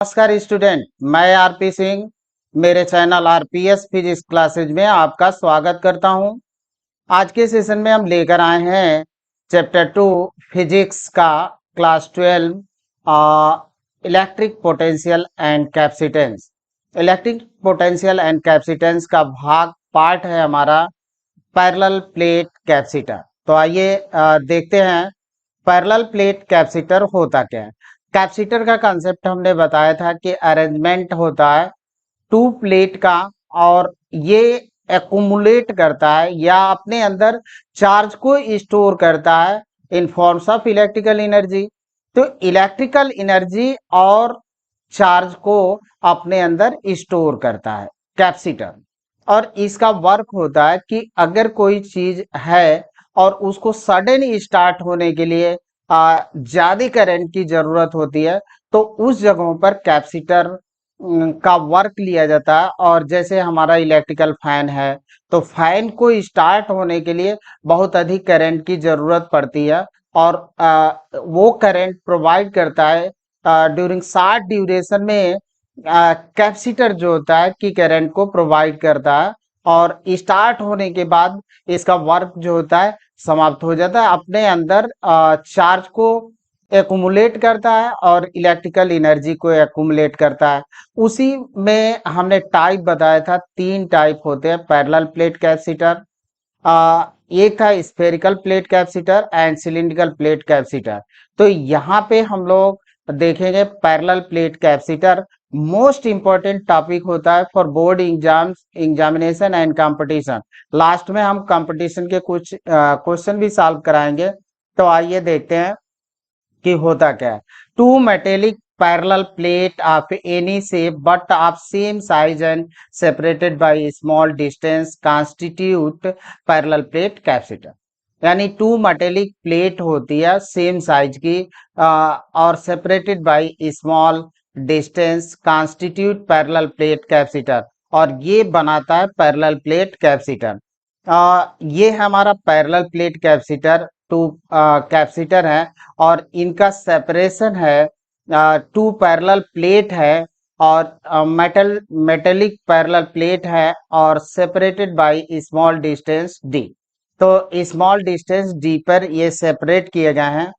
नमस्कार स्टूडेंट, मैं आरपी सिंह मेरे चैनल आरपीएस फिजिक्स क्लासेज में आपका स्वागत करता हूं। आज के सेशन में हम लेकर आए हैं चैप्टर 2 फिजिक्स का class 12 electric potential and capacitance. Electric potential and capacitance का भाग पार्ट है हमारा पैरेलल प्लेट कैपेसिटर। तो आइए देखते हैं पैरेलल प्लेट कैपेसिटर होता क्या है। कैपेसिटर का कंसेप्ट हमने बताया था कि अरेंजमेंट होता है टू प्लेट का, और ये एक्युमुलेट करता है या अपने अंदर चार्ज को स्टोर करता है इन फॉर्म्स ऑफ इलेक्ट्रिकल एनर्जी। तो इलेक्ट्रिकल एनर्जी और चार्ज को अपने अंदर स्टोर करता है कैपेसिटर। और इसका वर्क होता है कि अगर कोई चीज है और उसको सडन स्टार्ट होने के लिए ज्यादा करंट की जरूरत होती है, तो उस जगहों पर कैपेसिटर का वर्क लिया जाता है। और जैसे हमारा इलेक्ट्रिकल फैन है, तो फैन को स्टार्ट होने के लिए बहुत अधिक करंट की जरूरत पड़ती है, और वो करंट प्रोवाइड करता है ड्यूरिंग शॉर्ट ड्यूरेशन में कैपेसिटर जो होता है कि करंट को प्रोवाइड करता है, और स्टार्ट होने के बाद इसका वर्क जो होता है समाप्त हो जाता है। अपने अंदर चार्ज को एक्युमुलेट करता है और इलेक्ट्रिकल एनर्जी को एक्युमुलेट करता है। उसी में हमने टाइप बताया था, तीन टाइप होते हैं पैरेलल प्लेट कैपेसिटर। एक था spherical plate capacitor and cylindrical plate capacitor. तो यहाँ पे हम लोग देखेंगे parallel plate capacitor most important topic होता है for board exams, examination and competition. Last में हम कंपटीशन के कुछ क्वेश्चन भी सॉल्व कराएंगे। तो आइए देखते हैं कि होता क्या है। Two metallic parallel plate of any shape but of same size and separated by small distance constitute parallel plate capacitor. यानी टू मेटेलिक प्लेट होती है सेम साइज की और separated by small distance constitute parallel plate capacitor, और ये बनाता है parallel plate capacitor. ये हमारा parallel plate capacitor two capacitor है, और इनका सेपरेशन है टू पैरेलल प्लेट है, और मेटेलिक पैरेलल प्लेट है, और separated by small distance D. तो स्मॉल डिस्टेंस डी पर ये सेपरेट किए गए हैं।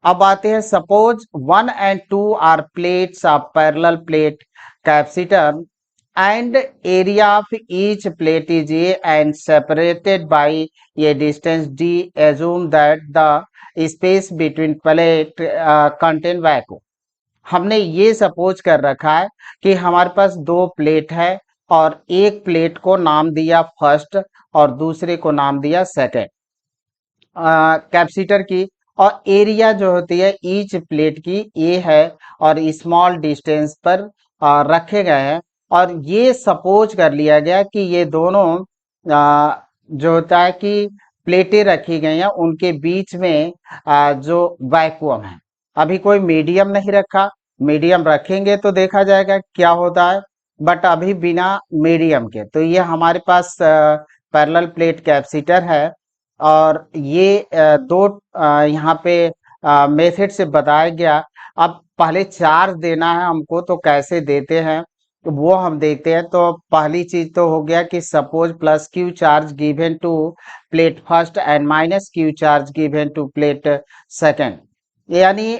अब आते हैं, suppose 1 and 2 are plates of parallel plate capacitor and area of each plate is A and separated by a distance D. Assume that the space between plate contain vacuum. हमने ये सपोज कर रखा है कि हमारे पास दो प्लेट है, और एक प्लेट को नाम दिया फर्स्ट और दूसरे को नाम दिया सेकेंड कैपेसिटर की। और एरिया जो होती है ईच प्लेट की ए है, और स्मॉल डिस्टेंस पर रखे गए हैं। और ये सपोज कर लिया गया कि ये दोनों जो होता है कि प्लेटें रखी गई हैं, उनके बीच में जो वैक्यूम है, अभी कोई मीडियम नहीं रखा। मीडियम रखेंगे तो देखा जाएगा क्या होता है, बट अभी बिना मीडियम के। तो ये हमारे पास पैरेलल प्लेट कैपेसिटर है, और ये दो यहाँ पे मेथड से बताया गया। अब पहले चार्ज देना है हमको, तो कैसे देते हैं तो वो हम देखते हैं। तो पहली चीज तो हो गया कि suppose plus Q charge given to plate first and minus Q charge given to plate second. यानी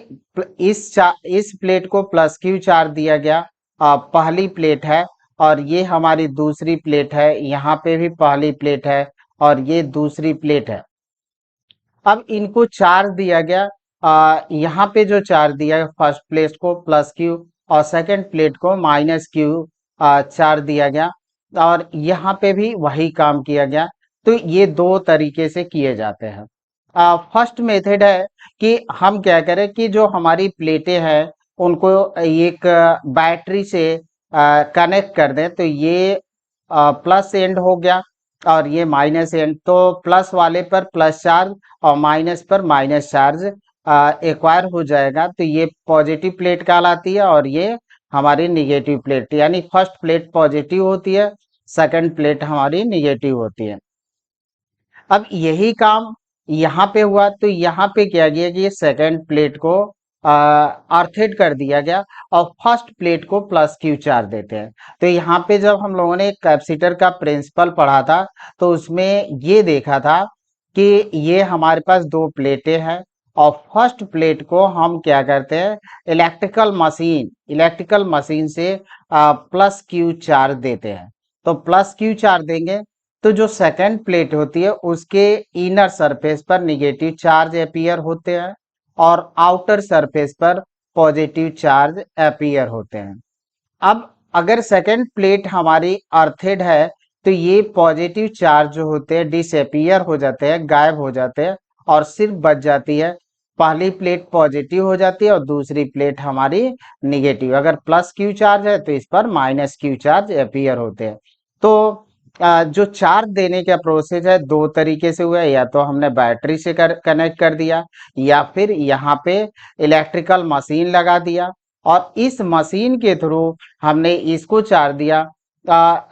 इस प्लेट को प्लस क्यू चार्ज दिया गया, पहली प्लेट है, और ये हमारी दूसरी प्लेट है। यहाँ पे भी पहली प्लेट है और ये दूसरी प्लेट है। अब इनको चार्ज दिया गया, यहाँ पे जो चार्ज दिया गया फर्स्ट प्लेट को प्लस क्यू और सेकंड प्लेट को माइनस क्यू चार्ज दिया गया, और यहाँ पे भी वही काम किया गया। तो ये दो तरीके से किए जाते हैं। फर्स्ट मेथड है कि हम क्या करें कि जो हमारी प्लेटें हैं उनको एक बैटरी से कनेक्ट कर दें। तो ये प्लस एंड हो गया और ये माइनस एंड। तो प्लस वाले पर प्लस चार्ज और माइनस पर माइनस चार्ज एक्वायर हो जाएगा। तो ये पॉजिटिव प्लेट कहलाती है, और ये हमारी निगेटिव प्लेट, यानी फर्स्ट प्लेट पॉजिटिव होती है, सेकंड प्लेट हमारी निगेटिव होती है। अब यही काम यहाँ पे हुआ। तो यहाँ पे क्या किया कि ये सेकंड प्लेट को अर्थिड कर दिया गया और फर्स्ट प्लेट को प्लस क्यू चार्ज देते हैं। तो यहाँ पे जब हम लोगों ने कैपेसिटर का प्रिंसिपल पढ़ा था तो उसमें ये देखा था कि ये हमारे पास दो प्लेटें हैं और फर्स्ट प्लेट को हम क्या करते हैं, इलेक्ट्रिकल मशीन से प्लस क्यू चार्ज देते हैं। तो प्लस क्यू चार्ज देंगे तो जो सेकंड प्लेट होती है उसके इनर सरफेस पर निगेटिव चार्ज अपीयर होते हैं और आउटर सरफेस पर पॉजिटिव चार्ज अपीयर होते हैं। अब अगर सेकंड प्लेट हमारी अर्थिड है तो ये पॉजिटिव चार्ज जो होते हैं डिसअपीयर हो जाते हैं, गायब हो जाते हैं और सिर्फ बच जाती है पहली प्लेट पॉजिटिव हो जाती है और दूसरी प्लेट हमारी निगेटिव। अगर प्लस क्यू चार्ज है तो इस पर माइनस क्यू चार्ज अपीयर होते हैं। तो जो चार्ज देने का प्रोसेस है दो तरीके से हुआ है, या तो हमने बैटरी से कनेक्ट कर दिया या फिर यहाँ पे इलेक्ट्रिकल मशीन लगा दिया और इस मशीन के थ्रू हमने इसको चार्ज दिया।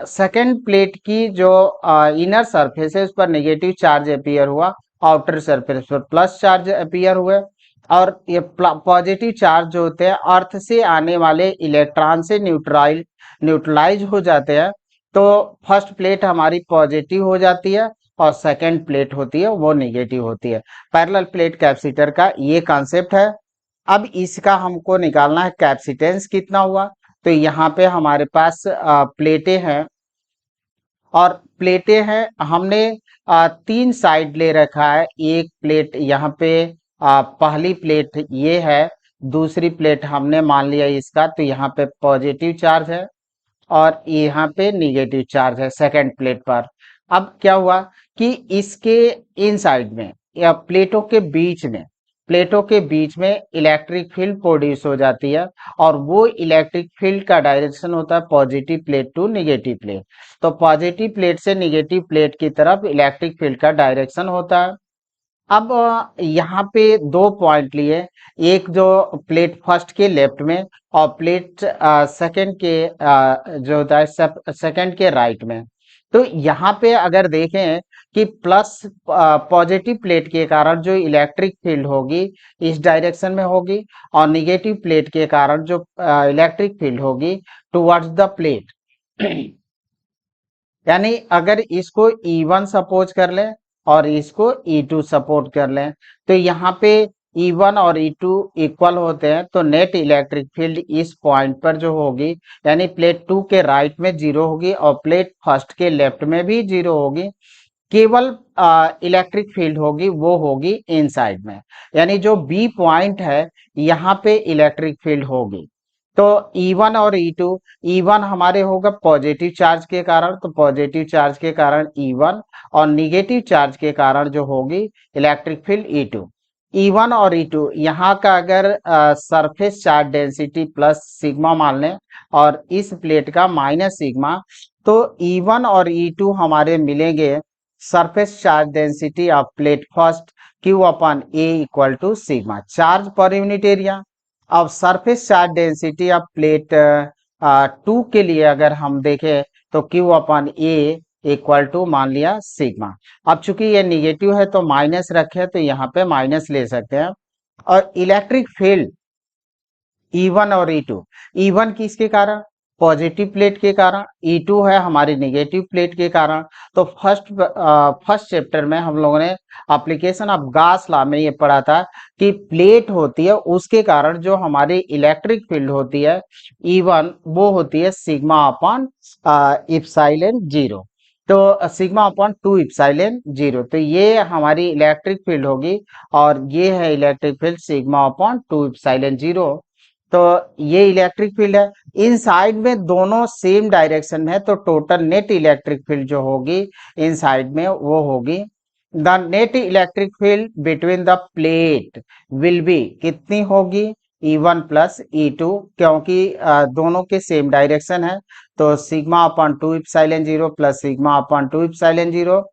सेकंड प्लेट की जो इनर सरफेस है उस पर नेगेटिव चार्ज अपीयर हुआ, आउटर सरफेस पर प्लस चार्ज अपीयर हुए और ये पॉजिटिव चार्ज जो होते हैं अर्थ से आने वाले इलेक्ट्रॉन से न्यूट्रलाइज हो जाते हैं। तो फर्स्ट प्लेट हमारी पॉजिटिव हो जाती है और सेकंड प्लेट होती है वो नेगेटिव होती है। पैरेलल प्लेट कैपेसिटर का ये कॉन्सेप्ट है। अब इसका हमको निकालना है कैपेसिटेंस कितना हुआ। तो यहाँ पे हमारे पास प्लेटें हैं और प्लेटें हैं, हमने तीन साइड ले रखा है। एक प्लेट यहाँ पे पहली प्लेट ये है, दूसरी प्लेट हमने मान लिया इसका, तो यहाँ पे पॉजिटिव चार्ज है और यहाँ पे निगेटिव चार्ज है सेकंड प्लेट पर। अब क्या हुआ कि इसके इन साइड में या प्लेटों के बीच में इलेक्ट्रिक फील्ड प्रोड्यूस हो जाती है और वो इलेक्ट्रिक फील्ड का डायरेक्शन होता है positive plate to negative plate. तो पॉजिटिव प्लेट से निगेटिव प्लेट की तरफ इलेक्ट्रिक फील्ड का डायरेक्शन होता है। अब यहाँ पे दो पॉइंट लिए, एक जो प्लेट फर्स्ट के लेफ्ट में और प्लेट सेकंड के जो होता है सेकंड के राइट में। तो यहाँ पे अगर देखें कि प्लस पॉजिटिव प्लेट के कारण जो इलेक्ट्रिक फील्ड होगी इस डायरेक्शन में होगी और निगेटिव प्लेट के कारण जो इलेक्ट्रिक फील्ड होगी टुवर्ड्स द प्लेट। यानी अगर इसको E1 सपोज कर लें और इसको E2 सपोर्ट कर लें तो यहाँ पे E1 और E2 इक्वल होते हैं, तो नेट इलेक्ट्रिक फील्ड इस पॉइंट पर जो होगी यानी प्लेट 2 के राइट में 0 होगी और प्लेट फर्स्ट के लेफ्ट में भी 0 होगी। केवल इलेक्ट्रिक फील्ड होगी वो होगी इनसाइड में, यानी जो बी पॉइंट है यहाँ पे इलेक्ट्रिक फील्ड होगी। तो E1 और E2, E1 हमारे होगा पॉजिटिव चार्ज के कारण, तो पॉजिटिव चार्ज के कारण E1 और निगेटिव चार्ज के कारण जो होगी इलेक्ट्रिक फील्ड E2। E1 और E2 यहाँ का अगर surface charge density plus sigma मान लें और इस प्लेट का माइनस सिग्मा, तो E1 और E2 हमारे मिलेंगे surface charge density of plate first Q upon A equal to sigma, charge पर यूनिट एरिया। अब surface charge density of plate 2 के लिए अगर हम देखें तो Q upon A equal to मान लिया सिग्मा। अब चूंकि ये निगेटिव है तो माइनस रखे तो यहाँ पे माइनस ले सकते हैं। और इलेक्ट्रिक फील्ड E1 और E2, E1 किसके कारण, पॉजिटिव प्लेट के कारण, E2 है हमारी नेगेटिव प्लेट के कारण। तो फर्स्ट चैप्टर में हम लोगों ने एप्लीकेशन ऑफ गॉस लॉ में ये पढ़ा था कि प्लेट होती है उसके कारण जो हमारी इलेक्ट्रिक फील्ड होती है E1 वो होती है सिग्मा अपॉन इप्सिलॉन 0, तो सिग्मा अपॉन 2 इप्सिलॉन 0। तो ये हमारी इलेक्ट्रिक फील्ड होगी और ये है electric field sigma upon 2 epsilon 0। तो ये इलेक्ट्रिक फील्ड है, इन साइड में दोनों सेम डायरेक्शन में है, तो टोटल नेट इलेक्ट्रिक फील्ड जो होगी इन साइड में वो होगी the net electric field between the plate will be कितनी होगी E1 प्लस E2, क्योंकि दोनों के सेम डायरेक्शन है। तो sigma upon 2 epsilon 0 plus sigma upon 2 epsilon 0,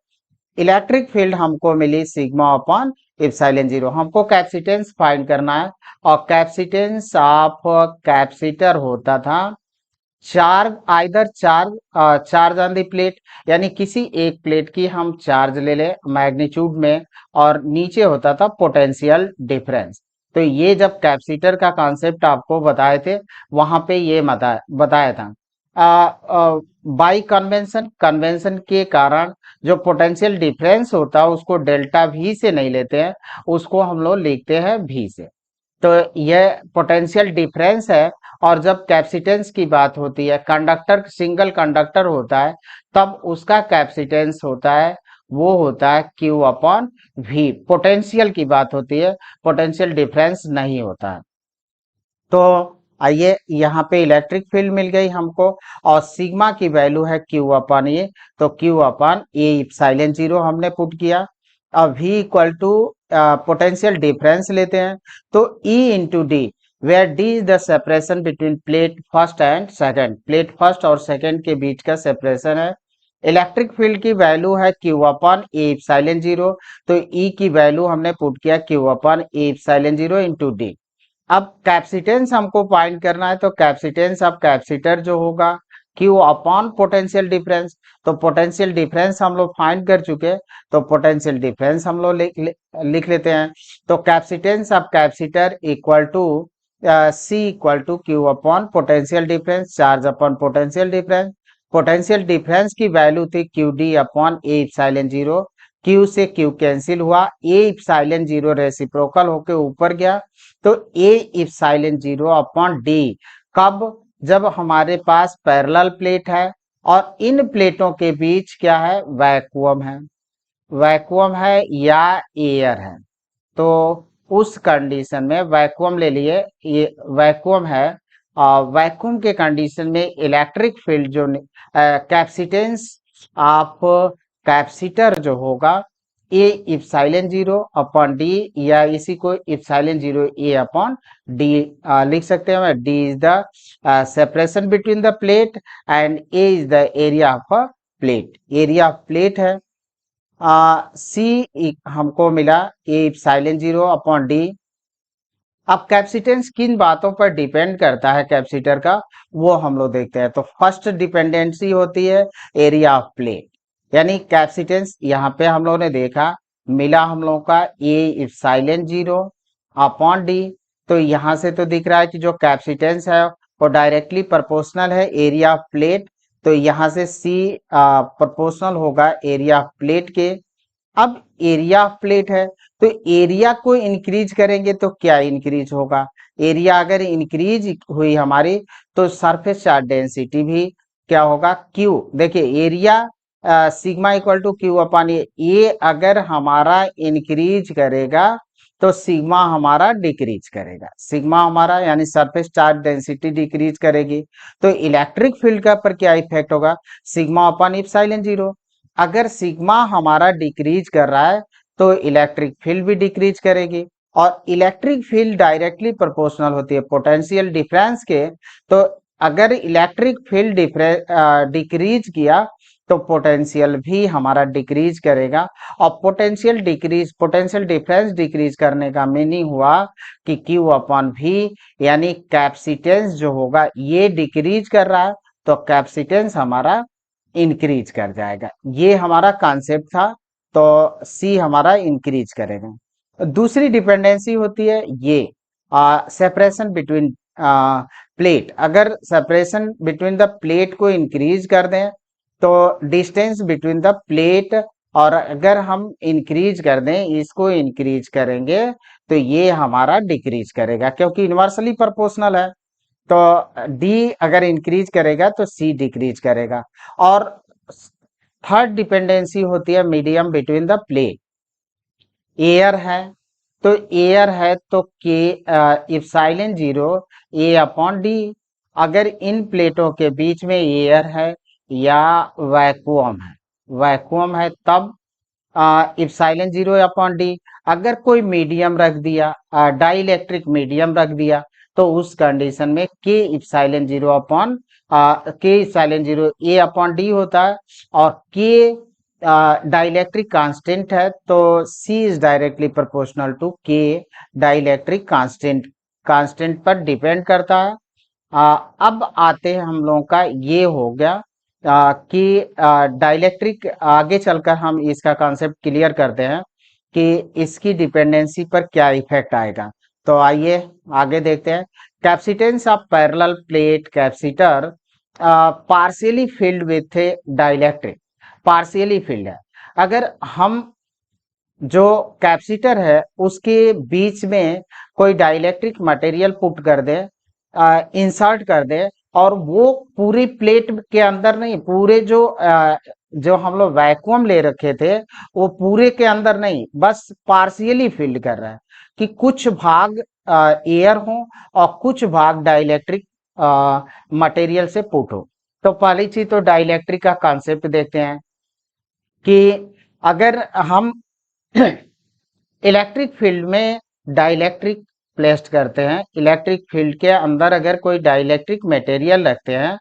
electric field हमको मिली सिग्मा अपॉन इप्सिलॉन 0। हमको कैपेसिटेंस फाइंड करना है और कैपेसिटेंस ऑफ कैपेसिटर होता था चार्ज ऑन द प्लेट, यानी किसी एक प्लेट की हम चार्ज ले लें मैग्नीट्यूड में और नीचे होता था पोटेंशियल डिफरेंस। तो ये जब कैपेसिटर का कॉन्सेप्ट आपको बताए थे, वहां पे ये बताया था। बाई कन्वेंशन, कन्वेंशन के कारण जो पोटेंशियल डिफरेंस होता है उसको डेल्टा वी से नहीं लेते हैं, उसको हम लोग लिखते हैं वी से। तो यह पोटेंशियल डिफरेंस है। और जब कैपेसिटेंस की बात होती है, कंडक्टर सिंगल कंडक्टर होता है, तब उसका कैपेसिटेंस होता है, वो होता है Q अपॉन V। पोटेंशियल की बात होती है, पोटेंशियल डिफरेंस नहीं होता है। तो आइए, यहाँ पे इलेक्ट्रिक फील्ड मिल गई हमको, और सिग्मा की वैल्यू है Q अपॉन ए। तो Q upon A epsilon zero हमने पुट किया। अब V equal to potential difference लेते हैं, तो E into D, where D is the separation between plate first and second. Plate first और सेकंड के बीच का सेपरेशन है। इलेक्ट्रिक फील्ड की वैल्यू है Q upon A epsilon zero. तो E की वैल्यू हमने पुट किया Q upon A epsilon zero into D. अब कैपेसिटेंस हमको फाइंड करना है, तो कैपेसिटेंस अब कैपेसिटर जो होगा Q अपॉन पोटेंशियल डिफरेंस। तो पोटेंशियल डिफरेंस हम लोग फाइंड कर चुके, तो पोटेंशियल डिफरेंस हम लोग लिख लेते हैं। तो कैपेसिटेंस अब capacitor equal to C equal to Q upon potential difference, charge upon potential difference. Potential difference की वैल्यू थी Q D upon A epsilon zero. Q से क्यू कैंसिल हुआ, ए इप्सिलॉन जीरो रेसिप्रोकल होके ऊपर गया, तो A epsilon zero upon D. कब? जब हमारे पास पैरेलल प्लेट है और इन प्लेटों के बीच क्या है? वैक्यूम है। वैक्यूम है या एयर है। तो उस कंडीशन में वैक्यूम ले लिए, ये वैक्यूम है। वैक्यूम के कंडीशन में इलेक्ट्रिक फील्ड जो कैपेसिटेंस ऑफ कैपेसिटर जो होगा A epsilon zero upon D, या इसी को इप्सिलॉन जीरो ए अपॉन डी लिख सकते हैं। D is the separation between the plate and A is the area of plate. Area of plate है। सी हमको मिला ए इप्सिलॉन जीरो अपॉन डी। अब कैपेसिटेंस किन बातों पर डिपेंड करता है कैपेसिटर का, वो हम लोग देखते हैं। तो फर्स्ट डिपेंडेंसी होती है एरिया ऑफ प्लेट, यानी कैपेसिटेंस यहाँ पे हम लोगों ने देखा, मिला हम लोगों का ए इप्सिलॉन जीरो अपॉन डी। तो यहाँ से तो दिख रहा है कि जो कैपेसिटेंस है वो डायरेक्टली प्रोपोर्शनल है एरिया ऑफ प्लेट। तो यहाँ से सी प्रोपोर्शनल होगा एरिया ऑफ प्लेट के। अब एरिया ऑफ प्लेट है, तो एरिया को इंक्रीज करेंगे तो क्या इंक्रीज होगा? एरिया अगर इंक्रीज हुई हमारी, तो सरफेस चार्ज डेंसिटी भी क्या होगा? क्यू। देखिए area sigma equal to Q upon A अगर हमारा इंक्रीज करेगा तो सिग्मा हमारा डिक्रीज करेगा। सिग्मा हमारा यानी सरफेस चार्ज डेंसिटी डिक्रीज करेगी, तो इलेक्ट्रिक फील्ड का पर क्या इफेक्ट होगा? Sigma upon epsilon zero. अगर सिग्मा हमारा डिक्रीज कर रहा है तो इलेक्ट्रिक फील्ड भी डिक्रीज करेगी, और इलेक्ट्रिक फील्ड डायरेक्टली प्रोपोर्शनल होती है पोटेंशियल डिफरेंस के। तो अगर इलेक्ट्रिक फील्ड डिक्रीज किया तो पोटेंशियल भी हमारा डिक्रीज करेगा। और पोटेंशियल डिफरेंस डिक्रीज करने का मीनिंग हुआ कि Q अपॉन V, यानी कैपेसिटेंस जो होगा ये डिक्रीज कर रहा है, तो कैपेसिटेंस हमारा इंक्रीज कर जाएगा। ये हमारा कॉन्सेप्ट था। तो सी हमारा इंक्रीज करेगा। दूसरी डिपेंडेंसी होती है ये सेपरेशन बिटवीन प्लेट। अगर सेपरेशन बिटवीन द प्लेट को इंक्रीज कर दें तो डिस्टेंस बिटवीन द प्लेट, और अगर हम इंक्रीज कर दें, इसको इंक्रीज करेंगे तो ये हमारा डिक्रीज करेगा, क्योंकि इनवर्सली प्रोपोर्शनल है। तो डी अगर इंक्रीज करेगा तो सी डिक्रीज करेगा। और थर्ड डिपेंडेंसी होती है medium between the plate. Air है, तो एयर है तो के इप्सिलॉन जीरो ए अपॉन डी। अगर इन प्लेटों के बीच में एयर है या वैक्यूम है तब इप्सिलॉन जीरो अपॉन डी। अगर कोई मीडियम रख दिया, डाइलेक्ट्रिक मीडियम रख दिया, तो उस कंडीशन में के इप्सिलॉन जीरो अपॉन के इप्सिलॉन जीरो ए अपॉन डी होता है। और के डाइलेक्ट्रिक कांस्टेंट है, तो सी इज डायरेक्टली प्रोपोर्शनल टू के डाइलेक्ट्रिक कांस्टेंट पर डिपेंड करता है। अब आते हैं हम लोगों का, ये हो गया कि डाइलेक्ट्रिक। आगे चलकर हम इसका कॉन्सेप्ट क्लियर करते हैं कि इसकी डिपेंडेंसी पर क्या इफेक्ट आएगा। तो आइए आगे देखते हैं। Capacitance of parallel plate capacitor partially filled with dielectric, partially field है। अगर हम जो कैपेसिटर है उसके बीच में कोई डाइलेक्ट्रिक मटेरियल पुट कर दे, इंसर्ट कर दे, और वो पूरी प्लेट के अंदर नहीं, पूरे जो हम लोग वैक्यूम ले रखे थे वो पूरे के अंदर नहीं, बस पार्शियली फिल्ड कर रहा है कि कुछ भाग एयर हो और कुछ भाग डाइलेक्ट्रिक मटेरियल से पुट हो। तो पहली चीज तो डाइलेक्ट्रिक का कॉन्सेप्ट देखते हैं कि अगर हम इलेक्ट्रिक फील्ड में डाइलेक्ट्रिक प्लेस्ड करते हैं, इलेक्ट्रिक फील्ड के अंदर अगर कोई डाइलेक्ट्रिक मटेरियल रखते हैं,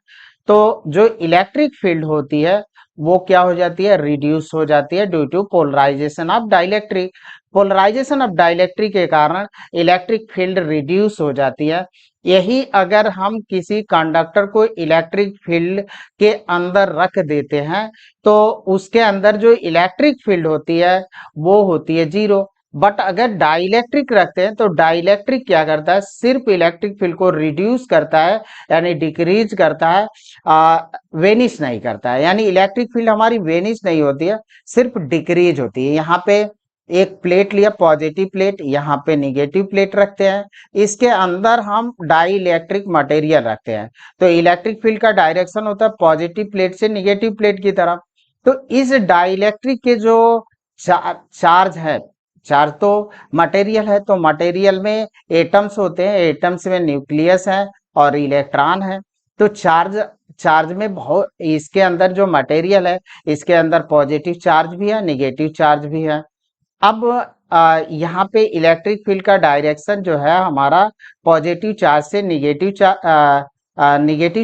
तो जो इलेक्ट्रिक फील्ड होती है वो क्या हो जाती है, रिड्यूस हो जाती है due to polarization of dielectric. Polarization of dielectric के कारण इलेक्ट्रिक फील्ड रिड्यूस हो जाती है। यही अगर हम किसी कंडक्टर को इलेक्ट्रिक फील्ड के अंदर रख देते हैं तो उसके अंदर जो इलेक्ट्रिक फील्ड होती है वो होती है जीरो। बट अगर डाइलेक्ट्रिक रखते हैं तो डाइलेक्ट्रिक क्या करता है, सिर्फ इलेक्ट्रिक फील्ड को रिड्यूस करता है, यानी डिक्रीज करता है, वेनिश नहीं करता है। यानी इलेक्ट्रिक फील्ड हमारी वेनिश नहीं होती है, सिर्फ डिक्रीज होती है। यहाँ पे एक प्लेट लिया, पॉजिटिव प्लेट, यहाँ पे निगेटिव प्लेट रखते हैं, इसके अंदर हम डाइलेक्ट्रिक मटेरियल रखते हैं, तो इलेक्ट्रिक फील्ड का डायरेक्शन होता है पॉजिटिव प्लेट से निगेटिव प्लेट की तरफ। तो इस डाइलेक्ट्रिक के जो चार्ज है, चार्ज तो मटेरियल है, तो मटेरियल में एटम्स होते हैं, एटम्स में न्यूक्लियस है और इलेक्ट्रॉन है। तो चार्ज चार्ज में बहुत, इसके अंदर जो मटेरियल है इसके अंदर पॉजिटिव चार्ज भी है, निगेटिव चार्ज भी है। अब यहाँ पे इलेक्ट्रिक फील्ड का डायरेक्शन जो है हमारा पॉजिटिव चार्ज से निगेटिव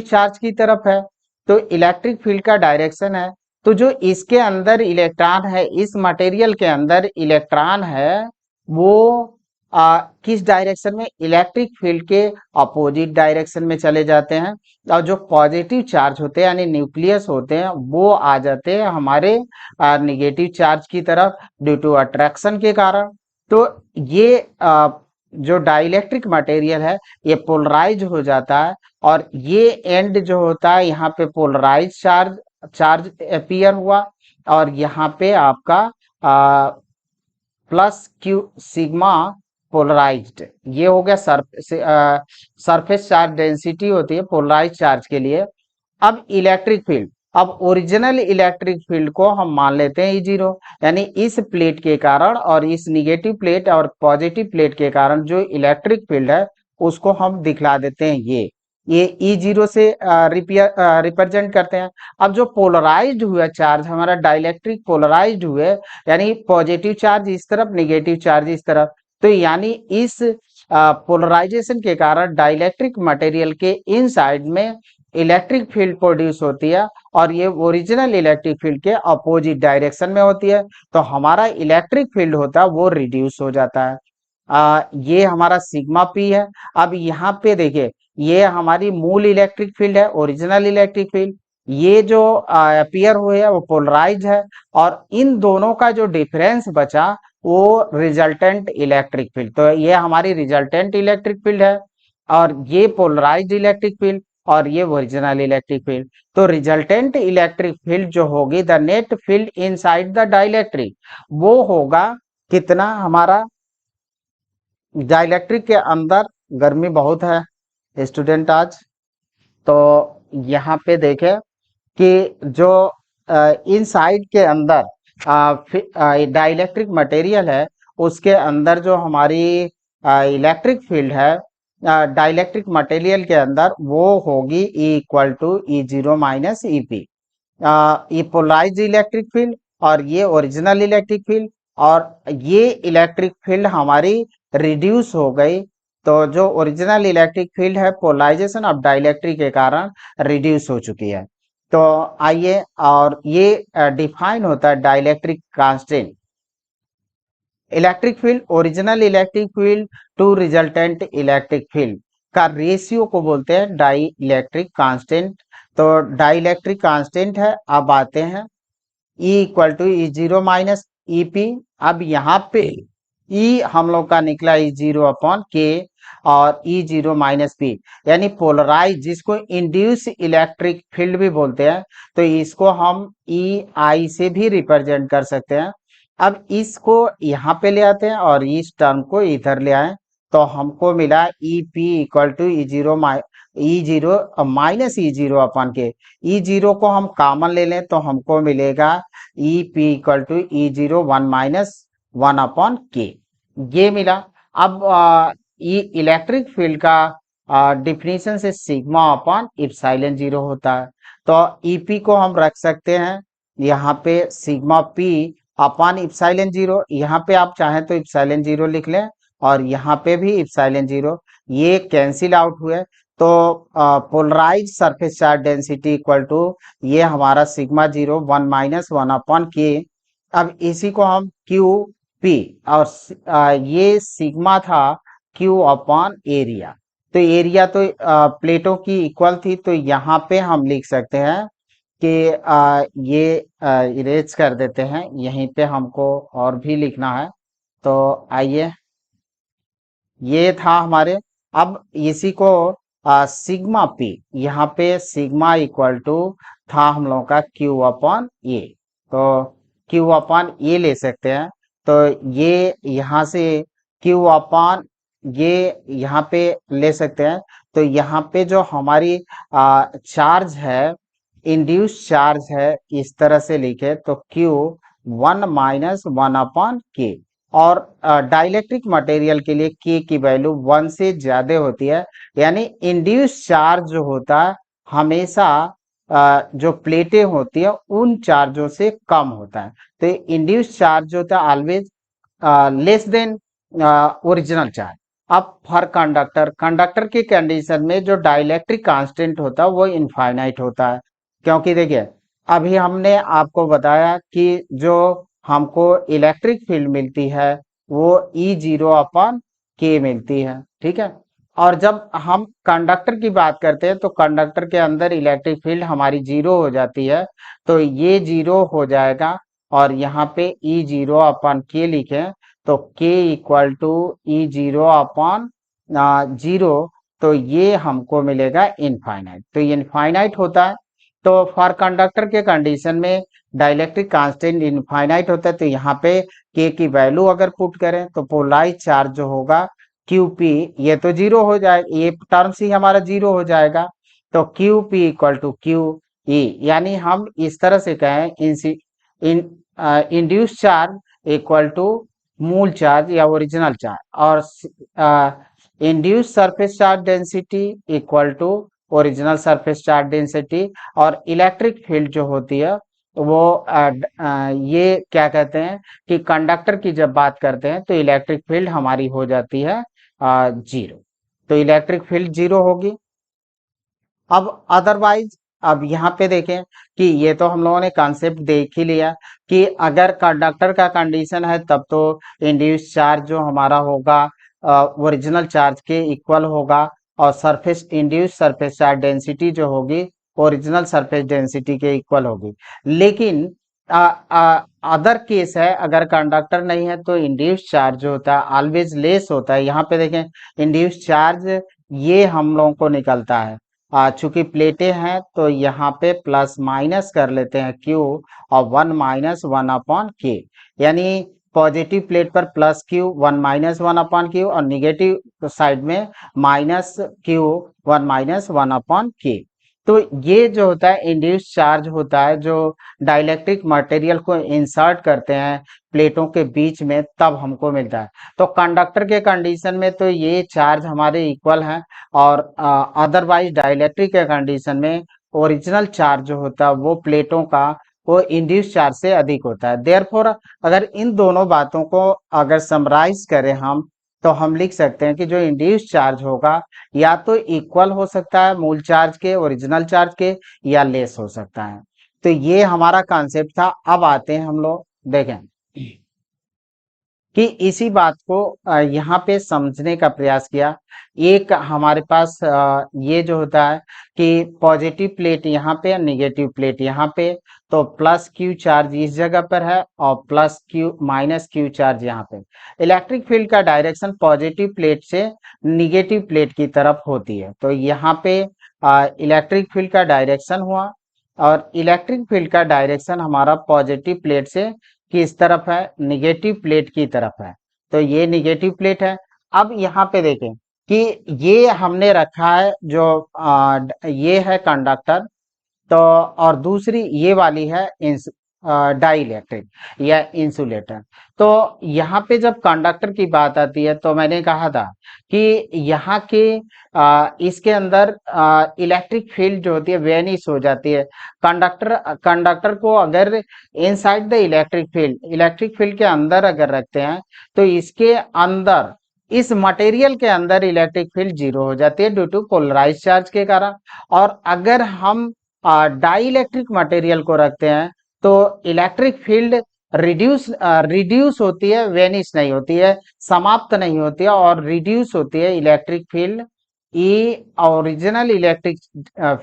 चार्ज की तरफ है। तो इलेक्ट्रिक फील्ड का डायरेक्शन है, तो जो इसके अंदर इलेक्ट्रॉन है, इस मटेरियल के अंदर इलेक्ट्रॉन है, वो किस डायरेक्शन में, इलेक्ट्रिक फील्ड के अपोजिट डायरेक्शन में चले जाते हैं। और जो पॉजिटिव चार्ज होते हैं यानी न्यूक्लियस होते हैं वो आ जाते हैं हमारे निगेटिव चार्ज की तरफ ड्यू टू अट्रैक्शन के कारण। तो ये जो डाइलेक्ट्रिक मटेरियल है ये पोलराइज हो जाता है, और ये एंड जो होता है यहाँ पे पोलराइज चार्ज अपीयर हुआ, और यहाँ पे आपका प्लस क्यू सिग्मा पोलराइज्ड, ये हो गया सरफेस चार्ज डेंसिटी होती है पोलराइज चार्ज के लिए। अब इलेक्ट्रिक फील्ड, अब ओरिजिनल इलेक्ट्रिक फील्ड को हम मान लेते हैं E0, यानी इस प्लेट के कारण और इस निगेटिव प्लेट और पॉजिटिव प्लेट के कारण जो इलेक्ट्रिक फील्ड है उसको हम दिखला देते हैं ये E0 से रिप्रेजेंट करते हैं। अब जो पोलराइज्ड हुआ चार्ज हमारा डाइलेक्ट्रिक पोलराइज्ड हुए, यानी पॉजिटिव चार्ज इस तरफ, निगेटिव चार्ज इस तरफ, तो यानी इस पोलराइजेशन के कारण डाइलेक्ट्रिक मटेरियल के इन साइड में इलेक्ट्रिक फील्ड प्रोड्यूस होती है, और ये ओरिजिनल इलेक्ट्रिक फील्ड के अपोजिट डायरेक्शन में होती है। तो हमारा इलेक्ट्रिक फील्ड होता है वो रिड्यूस हो जाता है। ये हमारा सिग्मा पी है। अब यहाँ पे देखिए, ये हमारी मूल इलेक्ट्रिक फील्ड है, ओरिजिनल इलेक्ट्रिक फील्ड। ये जो अपीयर हुए है वो पोलराइज है, और इन दोनों का जो डिफरेंस बचा वो रिजल्टेंट इलेक्ट्रिक फील्ड। तो ये हमारी रिजल्टेंट इलेक्ट्रिक फील्ड है, और ये पोलराइज्ड इलेक्ट्रिक फील्ड, और ये ओरिजिनल इलेक्ट्रिक फील्ड। तो रिजल्टेंट इलेक्ट्रिक फील्ड जो होगी, the net field inside the dielectric, वो होगा कितना, हमारा डाइलेक्ट्रिक के अंदर गर्मी बहुत है स्टूडेंट आज, तो यहाँ पे देखें कि जो इनसाइड के अंदर डाइलेक्ट्रिक मटेरियल है उसके अंदर जो हमारी इलेक्ट्रिक फील्ड है डाइलेक्ट्रिक मटेरियल के अंदर, वो होगी E equal to E0 minus EP। ये पोलराइज्ड इलेक्ट्रिक फील्ड और ये ओरिजिनल इलेक्ट्रिक फील्ड, और ये इलेक्ट्रिक फील्ड हमारी रिड्यूस हो गई। तो जो ओरिजिनल इलेक्ट्रिक फील्ड है पोलराइजेशन ऑफ डाइलेक्ट्रिक के कारण रिड्यूस हो चुकी है। तो आइए, और ये डिफाइन होता है dielectric constant. Electric field, original electric field to resultant electric field का रेशियो को बोलते हैं डाइलेक्ट्रिक कांस्टेंट। तो डाइलेक्ट्रिक कांस्टेंट है। अब आते हैं E equal to E0 minus EP। अब यहाँ पे ई हम लोग का निकला E0/K और E0-P, यानी पोलराइज, जिसको इंड्यूस इलेक्ट्रिक फील्ड भी बोलते हैं, तो इसको हम EI से भी रिप्रेजेंट कर सकते हैं। अब इसको यहाँ पे ले आते हैं और इस टर्म को इधर ले आए, तो हमको मिला EP = E0 E0 को हम कॉमन ले लें तो हमको मिलेगा EP = E0 ये मिला। अब ये इलेक्ट्रिक फील्ड का डिफिनीशन से σ/ε0 होता है, तो EP को हम रख सकते हैं यहाँ पे σP/ε0। यहाँ पे आप चाहें तो ε0 लिख लें और यहाँ पे भी ε0, ये कैंसिल आउट हुए, तो polarize surface charge density equal to ये हमारा σ0 1-1/K। अब इसी को हम QP और ये सिग्मा था Q/एरिया, तो एरिया तो प्लेटों की इक्वल थी, तो यहाँ पे हम लिख सकते हैं कि ये इरेज कर देते हैं, यहीं पे हमको और भी लिखना है, तो आइए, ये था हमारे। अब इसी को सिग्मा P, यहाँ पे सिग्मा इक्वल टू था हम लोगों का Q/A, तो Q/A ले सकते हैं, तो ये यहाँ से ये यहाँ पे ले सकते हैं, तो यहाँ पे जो हमारी चार्ज है, इंड्यूस चार्ज है, इस तरह से लिखे तो Q1-1/K, और डाइलेक्ट्रिक मटेरियल के लिए K की वैल्यू 1 से ज्यादा होती है, यानी इंड्यूस चार्ज जो होता है हमेशा जो प्लेटें होती है उन चार्जों से कम होता है, तो इंड्यूस चार्ज होता है always less than original charge. अब फॉर कंडक्टर की कंडीशन में जो डाइलेक्ट्रिक कांस्टेंट होता है वो इनफाइनाइट होता है, क्योंकि देखिए अभी हमने आपको बताया कि जो हमको इलेक्ट्रिक फील्ड मिलती है वो E0/K मिलती है, ठीक है। और जब हम कंडक्टर की बात करते हैं तो कंडक्टर के अंदर इलेक्ट्रिक फील्ड हमारी 0 हो जाती है, तो ये 0 हो जाएगा, और यहाँ पे E0/K लिखें तो K = E0/0, तो ये हमको मिलेगा इनफाइनाइट, तो ये इनफाइनाइट होता है। तो फॉर कंडक्टर के कंडीशन में डाइलेक्ट्रिक कांस्टेंट इनफाइनाइट होता है, तो यहाँ पे K की वैल्यू अगर पुट करें तो पोलराइज चार्ज जो होगा QP, ये तो 0 हो जाएगा, ये टर्म्स ही हमारा 0 हो जाएगा, तो QP = QE, यानी हम इस तरह से कहें इंड्यूस चार्ज इक्वल टू मूल चार्ज या ओरिजिनल चार्ज, और induce surface charge density equal to original surface charge density, और इलेक्ट्रिक फील्ड जो होती है वो ये क्या कहते हैं कि कंडक्टर की जब बात करते हैं तो इलेक्ट्रिक फील्ड हमारी हो जाती है 0, तो इलेक्ट्रिक फील्ड 0 होगी। अब अदरवाइज, अब यहाँ पे देखें कि ये तो हम लोगों ने कॉन्सेप्ट देख ही लिया कि अगर कंडक्टर का कंडीशन है तब तो इंड्यूस चार्ज जो हमारा होगा ओरिजिनल चार्ज के इक्वल होगा, और surface induce surface charge density जो होगी ओरिजिनल सरफेस डेंसिटी के इक्वल होगी। लेकिन अदर केस है, अगर कंडक्टर नहीं है तो इंड्यूस चार्ज जो होता है ऑलवेज लेस होता है। यहाँ पे देखें इंड्यूस चार्ज ये हम लोगों को निकलता है, चूंकि प्लेटें हैं तो यहाँ पे प्लस माइनस कर लेते हैं Q, और 1-1/K, यानी पॉजिटिव प्लेट पर प्लस Q 1-1/Q, और निगेटिव साइड में माइनस Q 1-1/K। तो ये जो होता है इंड्यूस चार्ज होता है जो डाइलेक्ट्रिक मटेरियल को इंसर्ट करते हैं प्लेटों के बीच में, तब हमको मिलता है। तो कंडक्टर के कंडीशन में तो ये चार्ज हमारे इक्वल हैं, और अदरवाइज डाइलेक्ट्रिक के कंडीशन में ओरिजिनल चार्ज जो होता है वो प्लेटों का वो इंड्यूस चार्ज से अधिक होता है। देयरफॉर अगर इन दोनों बातों को अगर समराइज करें हम, तो हम लिख सकते हैं कि जो इंड्यूस चार्ज होगा या तो इक्वल हो सकता है मूल चार्ज के, ओरिजिनल चार्ज के, या लेस हो सकता है। तो ये हमारा कॉन्सेप्ट था। अब आते हैं हम लोग देखें कि इसी बात को यहाँ पे समझने का प्रयास किया। एक हमारे पास ये जो होता है कि पॉजिटिव प्लेट यहाँ पे, नेगेटिव प्लेट यहाँ पे, तो प्लस क्यू चार्ज इस जगह पर है और plus Q minus Q charge यहाँ पे। इलेक्ट्रिक फील्ड का डायरेक्शन पॉजिटिव प्लेट से निगेटिव प्लेट की तरफ होती है। तो यहाँ पे इलेक्ट्रिक फील्ड का डायरेक्शन हुआ और इलेक्ट्रिक फील्ड का डायरेक्शन हमारा पॉजिटिव प्लेट से किस तरफ है, निगेटिव प्लेट की तरफ है। तो ये निगेटिव प्लेट है। अब यहाँ पे देखें कि ये हमने रखा है जो ये है कंडक्टर, तो और दूसरी ये वाली है डाइइलेक्ट्रिक या इंसुलेटर। तो यहाँ पे जब कंडक्टर की बात आती है तो मैंने कहा था कि यहाँ के इसके अंदर इलेक्ट्रिक फील्ड जो होती है वेनिश हो जाती है। कंडक्टर को अगर इनसाइड द इलेक्ट्रिक फील्ड के अंदर अगर रखते हैं तो इसके अंदर इस मटेरियल के अंदर इलेक्ट्रिक फील्ड जीरो हो जाती है ड्यू टू पोलराइज चार्ज के कारण। और अगर हम डाइइलेक्ट्रिक मटेरियल को रखते हैं तो इलेक्ट्रिक फील्ड रिड्यूस होती है, वेनिश नहीं होती है, समाप्त नहीं होती है और रिड्यूस होती है इलेक्ट्रिक फील्ड। ई ओरिजिनल इलेक्ट्रिक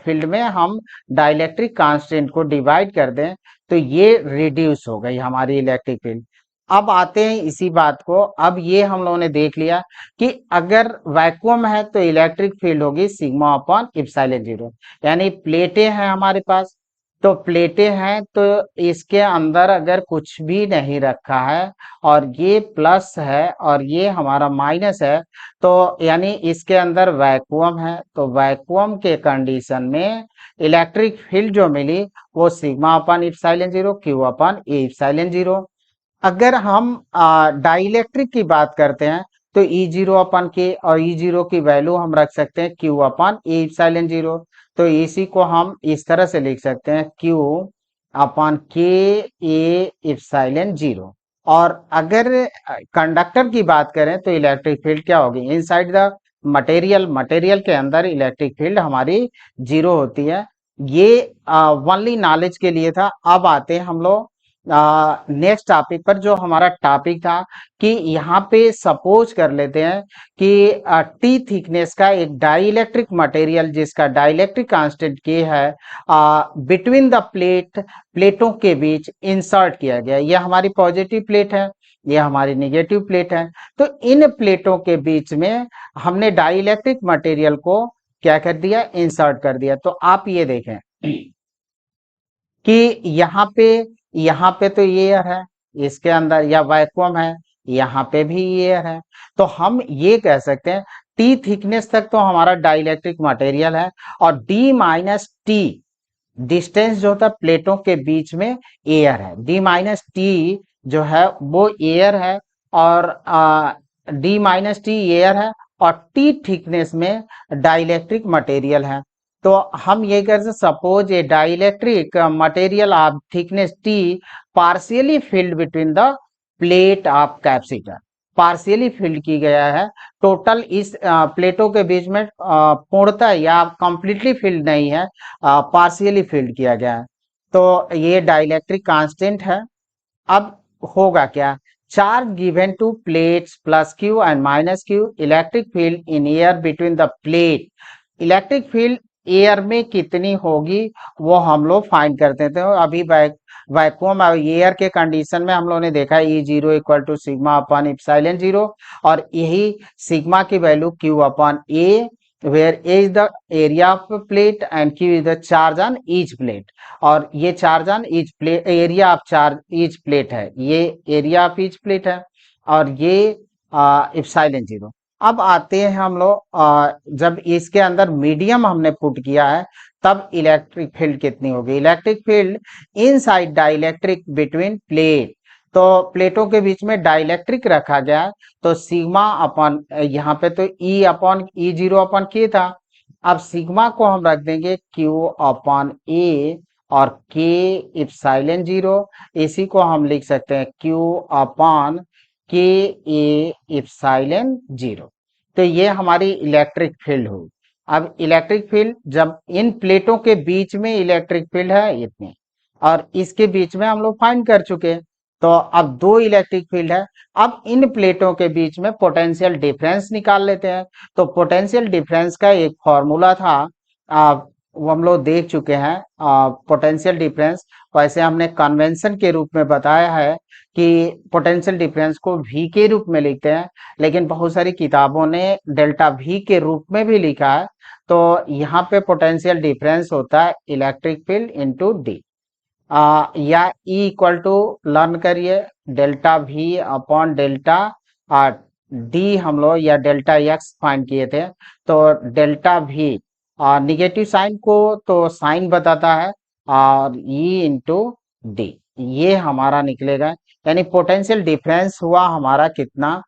फील्ड में हम डाइइलेक्ट्रिक कांस्टेंट को डिवाइड कर दें तो ये रिड्यूस हो गई हमारी इलेक्ट्रिक फील्ड। अब आते हैं इसी बात को, अब ये हम लोगों ने देख लिया कि अगर वैक्यूम है तो इलेक्ट्रिक फील्ड होगी सिग्मा अपॉन इप्सिलॉन जीरो। यानी प्लेटें हैं हमारे पास, तो प्लेटें हैं तो इसके अंदर अगर कुछ भी नहीं रखा है और ये प्लस है और ये हमारा माइनस है, तो यानी इसके अंदर वैक्यूम है। तो वैक्यूम के कंडीशन में इलेक्ट्रिक फील्ड जो मिली वो sigma upon epsilon zero, Q upon A epsilon zero. अगर हम डाइइलेक्ट्रिक की बात करते हैं तो ई जीरो अपन के और ई जीरो की वैल्यू हम रख सकते हैं क्यू अपन ए इप्सिलॉन जीरो। तो इसी को हम इस तरह से लिख सकते हैं क्यू अपन के ए इप्सिलॉन जीरो। और अगर कंडक्टर की बात करें तो इलेक्ट्रिक फील्ड क्या होगी, इनसाइड द मटेरियल के अंदर इलेक्ट्रिक फील्ड हमारी जीरो होती है। ये ओनली नॉलेज के लिए था। अब आते हैं हम लोग नेक्स्ट टॉपिक पर, जो हमारा टॉपिक था कि यहाँ पे सपोज कर लेते हैं कि टी थिकनेस का एक डाइइलेक्ट्रिक मटेरियल जिसका डाइइलेक्ट्रिक कांस्टेंट के है बिटवीन द प्लेटों के बीच इंसर्ट किया गया। यह हमारी पॉजिटिव प्लेट है, यह हमारी नेगेटिव प्लेट है। तो इन प्लेटों के बीच में हमने डाइइलेक्ट्रिक मटेरियल को क्या कर दिया, इंसर्ट कर दिया। तो आप ये देखें कि यहाँ पे तो ये एयर है, इसके अंदर या वैक्यूम है, यहाँ पे भी ये एयर है। तो हम ये कह सकते हैं टी थिकनेस तक तो हमारा डाइइलेक्ट्रिक मटेरियल है और डी माइनस टी डिस्टेंस जो होता है प्लेटों के बीच में एयर है। डी माइनस टी जो है वो एयर है और डी माइनस टी एयर है और टी थिकनेस में डाइइलेक्ट्रिक मटेरियल है। तो हम ये कर सकते, suppose A dielectric material of thickness T partially field between the plate of capacitor. Partially field की गया है, टोटल इस प्लेटों के बीच में पूर्णतः या कंप्लीटली फिल्ड नहीं है, पार्शियली फिल्ड किया गया है। तो ये डाइइलेक्ट्रिक कांस्टेंट है। अब होगा क्या, charge given to plates plus Q and minus Q, electric field in air between the plate. Electric field air में कितनी होगी वो हम लोग फाइंड करते थे। अभी वैक्यूम और एयर के कंडीशन में हम लोगों ने देखा E zero equal to sigma upon epsilon zero, और यही सिग्मा की value Q upon A, where A is the area of plate and Q is the charge on each plate। और ये charge on each plate, area of charge each plate है, ये area of each plate है और ये epsilon zero. अब आते हैं हम लोग जब इसके अंदर मीडियम हमने पुट किया है तब इलेक्ट्रिक फील्ड कितनी होगी। Electric field inside dielectric between plate, तो प्लेटों के बीच में डाइइलेक्ट्रिक रखा गया है तो सिग्मा अपॉन, यहाँ पे तो ई अपॉन ई जीरो अपॉन के था, अब सिग्मा को हम रख देंगे क्यू अपॉन ए और के इप्सिलॉन जीरो। इसी को हम लिख सकते हैं क्यू अपॉन के ए इप्सिलॉन जीरो। तो ये हमारी इलेक्ट्रिक फील्ड हुई। अब इलेक्ट्रिक फील्ड जब इन प्लेटों के बीच में इलेक्ट्रिक फील्ड है इतनी, और इसके बीच में हम लोग फाइंड कर चुके हैं तो अब दो इलेक्ट्रिक फील्ड है। अब इन प्लेटों के बीच में पोटेंशियल डिफरेंस निकाल लेते हैं। तो पोटेंशियल डिफरेंस का एक फॉर्मूला था, वो हम लोग देख चुके हैं। पोटेंशियल डिफरेंस वैसे हमने कन्वेंशन के रूप में बताया है कि पोटेंशियल डिफरेंस को v के रूप में लिखते हैं, लेकिन बहुत सारी किताबों ने डेल्टा v के रूप में भी लिखा है। तो यहाँ पे पोटेंशियल डिफरेंस होता है इलेक्ट्रिक फील्ड इंटू डी, या E इक्वल टू लर्न करिए delta V upon delta D हम लोग या डेल्टा एक्स फाइंड किए थे। तो डेल्टा V निगेटिव साइन को तो साइन बताता है, और E इंटू डी ये हमारा निकलेगा। यानी पोटेंशियल डिफरेंस हुआ हमारा कितना,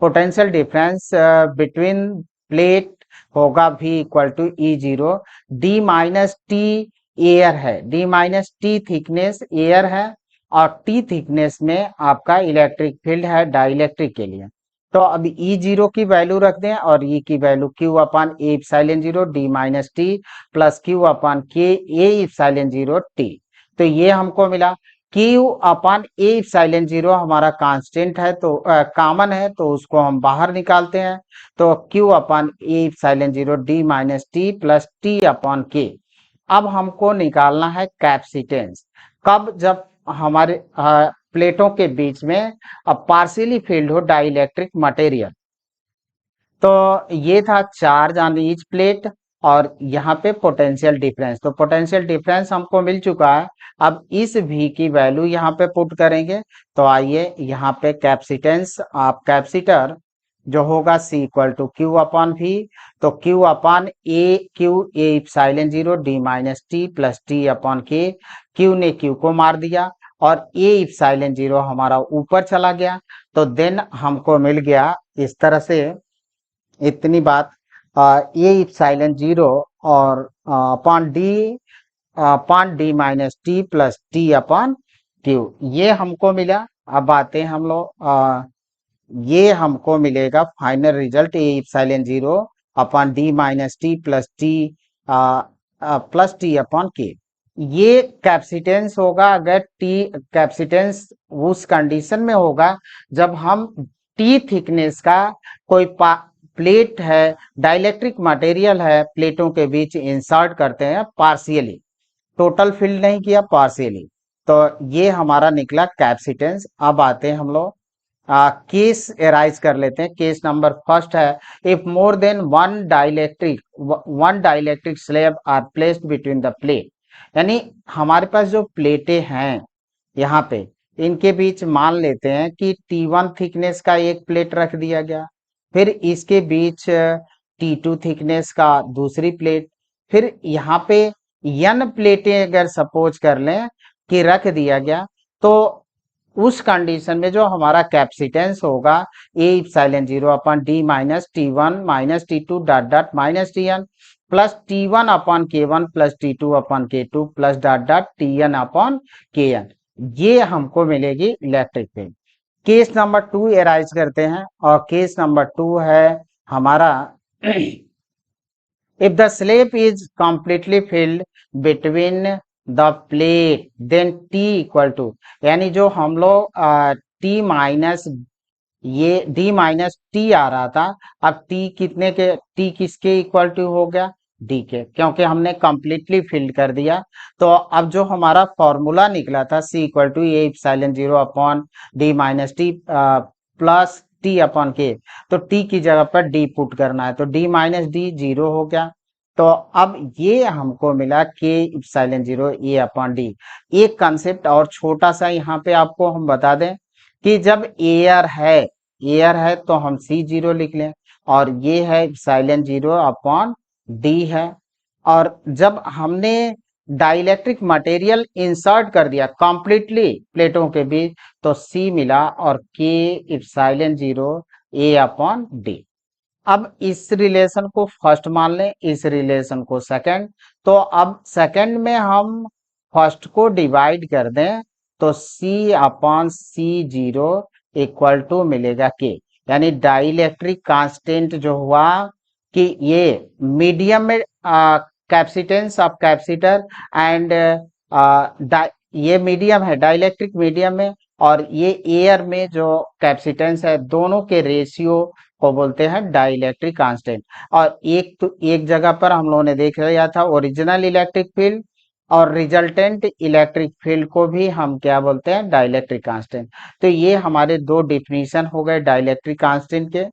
पोटेंशियल डिफरेंस बिटवीन प्लेट होगा V equal to E0, D minus T air है, D minus T thickness air है, और टी थिकनेस में आपका इलेक्ट्रिक फील्ड है डाइलेक्ट्रिक के लिए। तो अब E0 की वैल्यू रख दें और E की value Q upon A epsilon 0 D minus T plus Q अपान के ए इप्सिलॉन 0 टी। तो ये हमको मिला। Q अपान ए इप्सिलॉन 0 हमारा कांस्टेंट है, तो कॉमन है, तो उसको हम बाहर निकालते हैं। तो Q upon A epsilon 0 D minus T plus T upon K. अब हमको निकालना है कैपेसिटेंस। कब, जब हमारे प्लेटों के बीच में अब पार्शियली फील्ड हो डाइलेक्ट्रिक मटेरियल। तो ये था चार्ज ऑन ईच प्लेट, और यहाँ पे पोटेंशियल डिफरेंस। तो पोटेंशियल डिफरेंस हमको मिल चुका है। अब इस V की वैल्यू यहाँ पे पुट करेंगे। तो आइए यहाँ पे कैपेसिटेंस, आप कैपेसिटर जो होगा C equal to Q upon V। तो Q upon A epsilon 0 D minus T plus T upon K. Q ने Q को मार दिया और ए इप्सिलॉन 0 हमारा ऊपर चला गया। तो देन हमको मिल गया इस तरह से इतनी बात, ए इप्सिलॉन 0 और upon D minus T plus T upon Q, ये हमको मिला। अब आते हैं हम लोग, ये हमको मिलेगा final result A epsilon 0 upon D minus T plus T upon K. ये कैपेसिटेंस होगा अगर टी, कैपेसिटेंस उस कंडीशन में होगा जब हम टी थिकनेस का कोई प्लेट है, डाइलेक्ट्रिक मटेरियल है, प्लेटों के बीच इंसर्ट करते हैं पार्शियली, टोटल फील्ड नहीं किया, पार्शियली। तो ये हमारा निकला कैपेसिटेंस। अब आते हैं हम लोग केस एराइज कर लेते हैं। केस नंबर फर्स्ट है, if more than one dielectric slab are placed between the plate. यानी हमारे पास जो प्लेटें हैं यहाँ पे, इनके बीच मान लेते हैं कि T1 थिकनेस का एक प्लेट रख दिया गया, फिर इसके बीच T2 थिकनेस का दूसरी प्लेट, फिर यहाँ पे n प्लेटें अगर सपोज कर लें कि रख दिया गया, तो उस कंडीशन में जो हमारा कैपेसिटेंस होगा A epsilon 0 upon D minus T1 minus T2 dot dot minus Tn plus T1 upon K1 plus T2 upon K2 plus dot dot Tn upon Kn, ये हमको मिलेगी electric field. Case number 2 arise करते हैं, और case number 2 है हमारा if the slab is completely filled between the plate then T equal to, यानी जो हम लोग T माइनस, ये D माइनस T आ रहा था, अब T कितने के, T किसके इक्वल टू हो गया, D के, क्योंकि हमने कंप्लीटली फिल्ड कर दिया। तो अब जो हमारा फॉर्मूला निकला था C equal to A epsilon 0 upon D minus T plus T upon K, तो T की जगह पर D पुट करना है, तो D माइनस डी 0 हो गया। तो अब ये हमको मिला के इप्सिलॉन 0 ए अपॉन डी। एक कंसेप्ट और छोटा सा यहाँ पे आपको हम बता दें कि जब एयर है तो हम C0 लिख लें, और ये है इप्सिलॉन 0 अपॉन डी है। और जब हमने डाइलेक्ट्रिक मटेरियल इंसर्ट कर दिया कंप्लीटली प्लेटों के बीच, तो C मिला और के इप्सिलॉन 0 ए अपॉन डी। अब इस रिलेशन को फर्स्ट मान लें, इस रिलेशन को सेकंड। तो अब सेकंड में हम फर्स्ट को डिवाइड कर दें, तो C upon C0 equal to मिलेगा के, यानी डाइलेक्ट्रिक कांस्टेंट जो हुआ कि ये मीडियम में कैपेसिटेंस ऑफ कैपेसिटर एंड ये मीडियम है, डाइलेक्ट्रिक मीडियम में और ये एयर में जो कैपेसिटेंस है दोनों के रेशियो को बोलते हैं डाइलेक्ट्रिक कांस्टेंट। और एक जगह पर हम लोगों ने देख लिया था ओरिजिनल इलेक्ट्रिक फील्ड और रिजल्टेंट इलेक्ट्रिक फील्ड को भी हम क्या बोलते हैं, डाइलेक्ट्रिक कांस्टेंट। तो ये हमारे दो डिफिनीशन हो गए डाइलेक्ट्रिक कांस्टेंट के।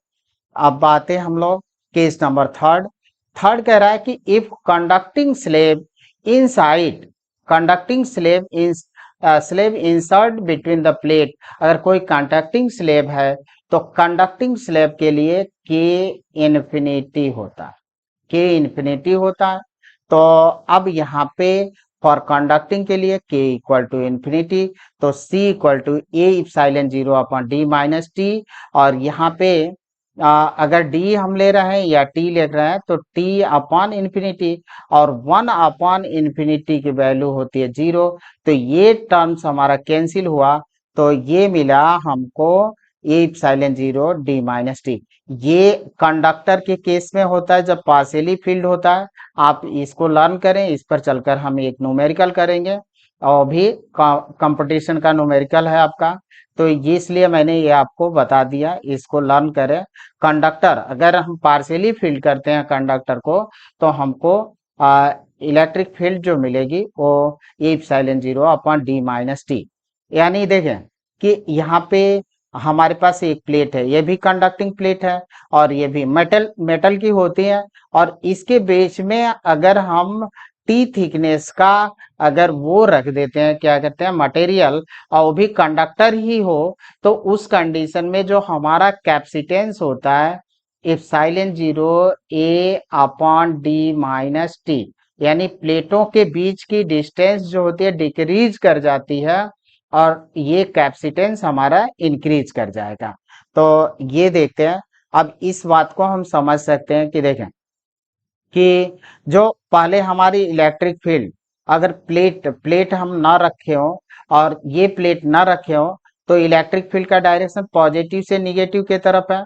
अब बात है हम लोग केस नंबर थर्ड। थर्ड कह रहा है कि if conducting slab inside conducting slab insert between the plate, अगर कोई कंडक्टिंग स्लेब है तो कंडक्टिंग स्लेब के लिए के इन्फिनिटी होता है, के इन्फिनिटी होता है। तो अब यहाँ पे फॉर कंडक्टिंग के लिए के इक्वल टू इन्फिनिटी, तो C equal to A epsilon 0 upon D minus T. और यहाँ पे अगर डी हम ले रहे हैं या टी ले रहे हैं तो टी अपॉन इन्फिनिटी, और 1 अपॉन इन्फिनिटी की वैल्यू होती है 0। तो ये टर्म्स हमारा कैंसिल हुआ, तो ये मिला हमको ए इप्सिलॉन 0 डी माइनस टी। ये कंडक्टर के केस में होता है जब पार्शियली फील्ड होता है। आप इसको लर्न करें, इस पर चलकर हम एक न्यूमेरिकल करेंगे और भी कंपटीशन का न्यूमेरिकल है आपका, तो ये इसलिए मैंने ये आपको बता दिया, इसको लर्न करें। कंडक्टर अगर हम पार्शियली फील्ड करते हैं कंडक्टर को तो हमको इलेक्ट्रिक फील्ड जो मिलेगी वो ए epsilon 0 upon D minus T. यानी देखें कि यहाँ पे हमारे पास एक प्लेट है, ये भी कंडक्टिंग प्लेट है और ये भी मेटल की होती है, और इसके बीच में अगर हम टी थिकनेस का अगर वो रख देते हैं, क्या कहते हैं, मटेरियल, और वो भी कंडक्टर ही हो, तो उस कंडीशन में जो हमारा कैपेसिटेंस होता है इप्सिलॉन 0 ए अपॉन डी माइनस टी, यानी प्लेटों के बीच की डिस्टेंस जो होती है डिक्रीज कर जाती है और ये कैपेसिटेंस हमारा इंक्रीज कर जाएगा। तो ये देखते हैं। अब इस बात को हम समझ सकते हैं कि देखें कि जो पहले हमारी इलेक्ट्रिक फील्ड, अगर प्लेट प्लेट हम ना रखे हो और ये प्लेट ना रखे हो तो इलेक्ट्रिक फील्ड का डायरेक्शन पॉजिटिव से निगेटिव की तरफ है।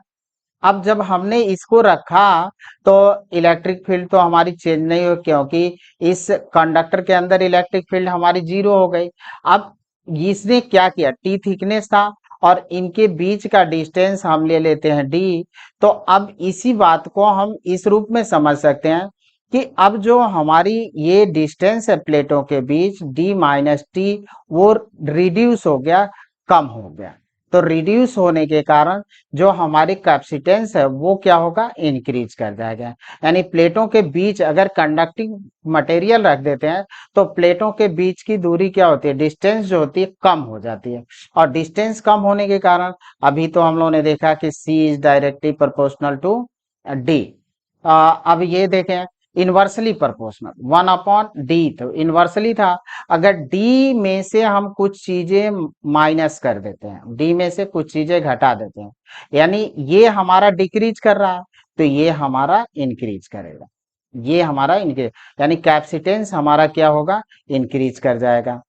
अब जब हमने इसको रखा तो इलेक्ट्रिक फील्ड तो हमारी चेंज नहीं हो, क्योंकि इस कंडक्टर के अंदर इलेक्ट्रिक फील्ड हमारी 0 हो गई। अब इसने क्या किया, टी थिकनेस था और इनके बीच का डिस्टेंस हम ले लेते हैं डी। तो अब इसी बात को हम इस रूप में समझ सकते हैं कि अब जो हमारी ये डिस्टेंस है प्लेटों के बीच डी माइनस टी, वो रिड्यूस हो गया, कम हो गया। तो रिड्यूस होने के कारण जो हमारी कैपेसिटेंस है वो क्या होगा, इंक्रीज कर जाएगा। यानी प्लेटों के बीच अगर कंडक्टिंग मटेरियल रख देते हैं तो प्लेटों के बीच की दूरी क्या होती है, डिस्टेंस जो होती है कम हो जाती है। और डिस्टेंस कम होने के कारण अभी तो हम लोगों ने देखा कि C is directly proportional to D. अब ये देखें इनवर्सली प्रोपोर्शनल 1 अपॉन डी, तो इनवर्सली था। अगर डी में से हम कुछ चीजें माइनस कर देते हैं, डी में से कुछ चीजें घटा देते हैं, यानी ये हमारा डिक्रीज कर रहा है तो ये हमारा इंक्रीज करेगा, ये हमारा इंक्रीज, यानी कैपेसिटेंस हमारा क्या होगा, इंक्रीज कर जाएगा।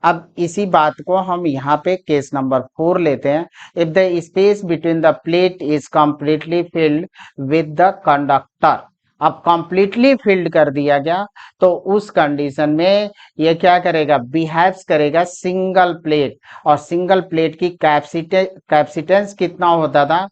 अब इसी बात को हम यहाँ पे केस नंबर 4 लेते हैं। If the space between the plate is completely filled with the conductor, अब कंप्लीटली फिल्ड कर दिया गया तो उस कंडीशन में ये क्या करेगा, बिहेव्स करेगा सिंगल प्लेट। और सिंगल प्लेट की कैपेसिटेंस कितना होता था,